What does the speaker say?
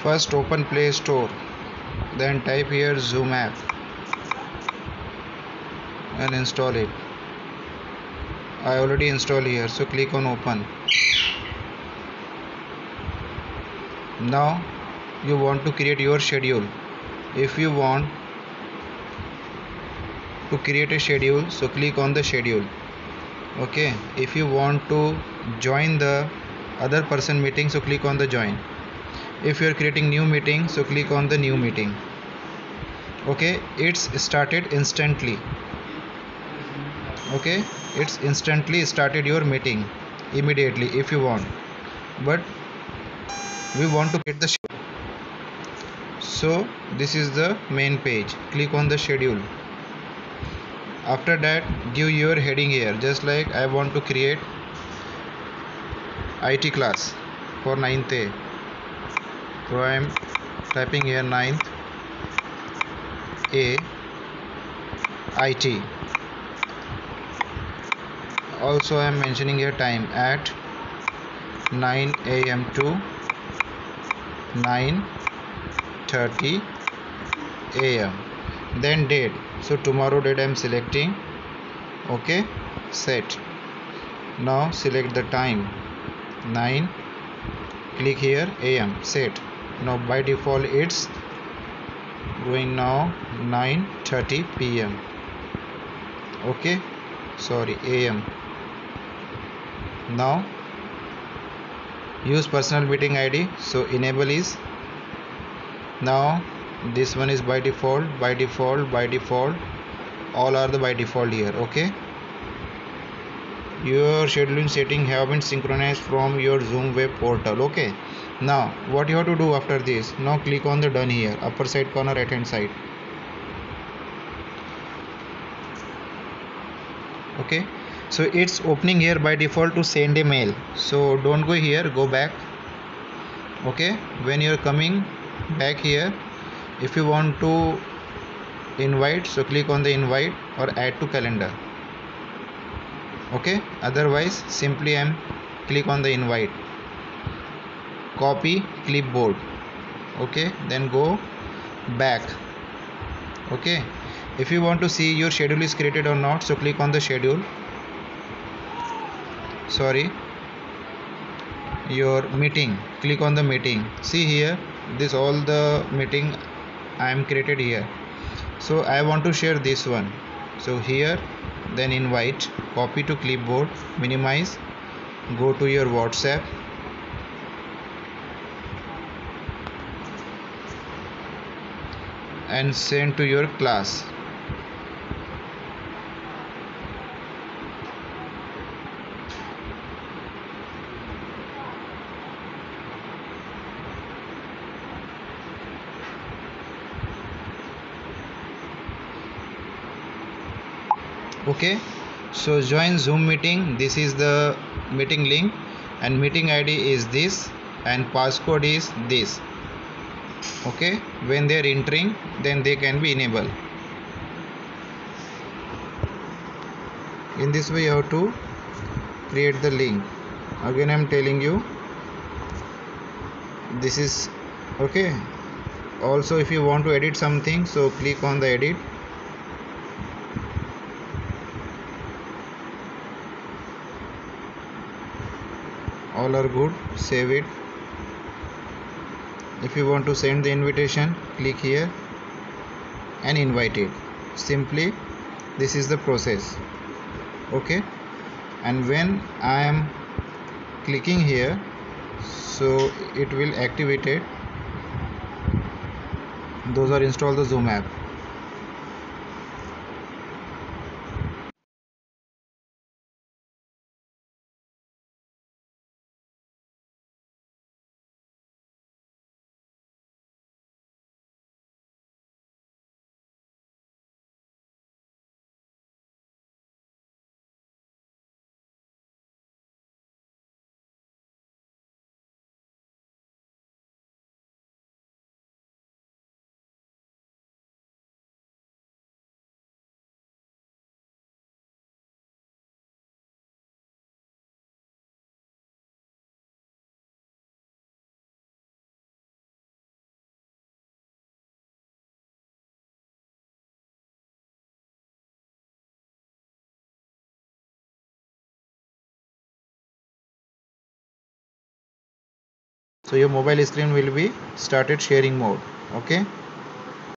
First open Play Store, then type here Zoom app and install it. I already installed here, so click on open. Now you want to create your schedule. If you want to create a schedule, so click on the schedule. Okay, if you want to join the other person meeting, so click on the join. If you are creating new meeting, so click on the new meeting. Okay, it's started instantly. Okay, it's instantly started your meeting immediately if you want, but we want to get the schedule. So this is the main page. Click on the schedule. After that, give your heading here, just like I want to create IT class for 9th A. So I am typing here 9th A IT. Also I am mentioning here time at 9 a.m. to 9:30 a.m. Then date, so tomorrow date I am selecting. Okay, set. Now select the time 9, click here am, set. Now by default it's going now 9:30 p.m. Okay, sorry, am. Now use personal meeting ID, so enable is. Now this one is by default, all are the by default here. Okay, your scheduling setting have been synchronized from your Zoom web portal. Okay, now what you have to do after this, now click on the done here, upper side corner, right hand side. Okay, so it's opening here by default to send a mail, so don't go here, go back. Okay, when you're coming back here, if you want to invite, so click on the invite or add to calendar. Okay, otherwise simply click on the invite, copy clipboard. Okay, then go back. Okay, if you want to see your schedule is created or not, so click on the schedule, sorry, your meeting, click on the meeting. See here, this all the meeting I am created here. So I want to share this one, so here, then invite, copy to clipboard, minimize, go to your WhatsApp, and send to your class. Okay, so join Zoom meeting, this is the meeting link, and meeting ID is this, and passcode is this. Okay, when they are entering, then they can be enabled. In this way you have to create the link. Again I am telling you, this is okay. Also if you want to edit something, so click on the edit. All are good, save it. If you want to send the invitation, click here and invite it. Simply this is the process. Okay, and when I am clicking here, so it will activate it. Those are install the Zoom app. So your mobile screen will be started sharing mode. Okay.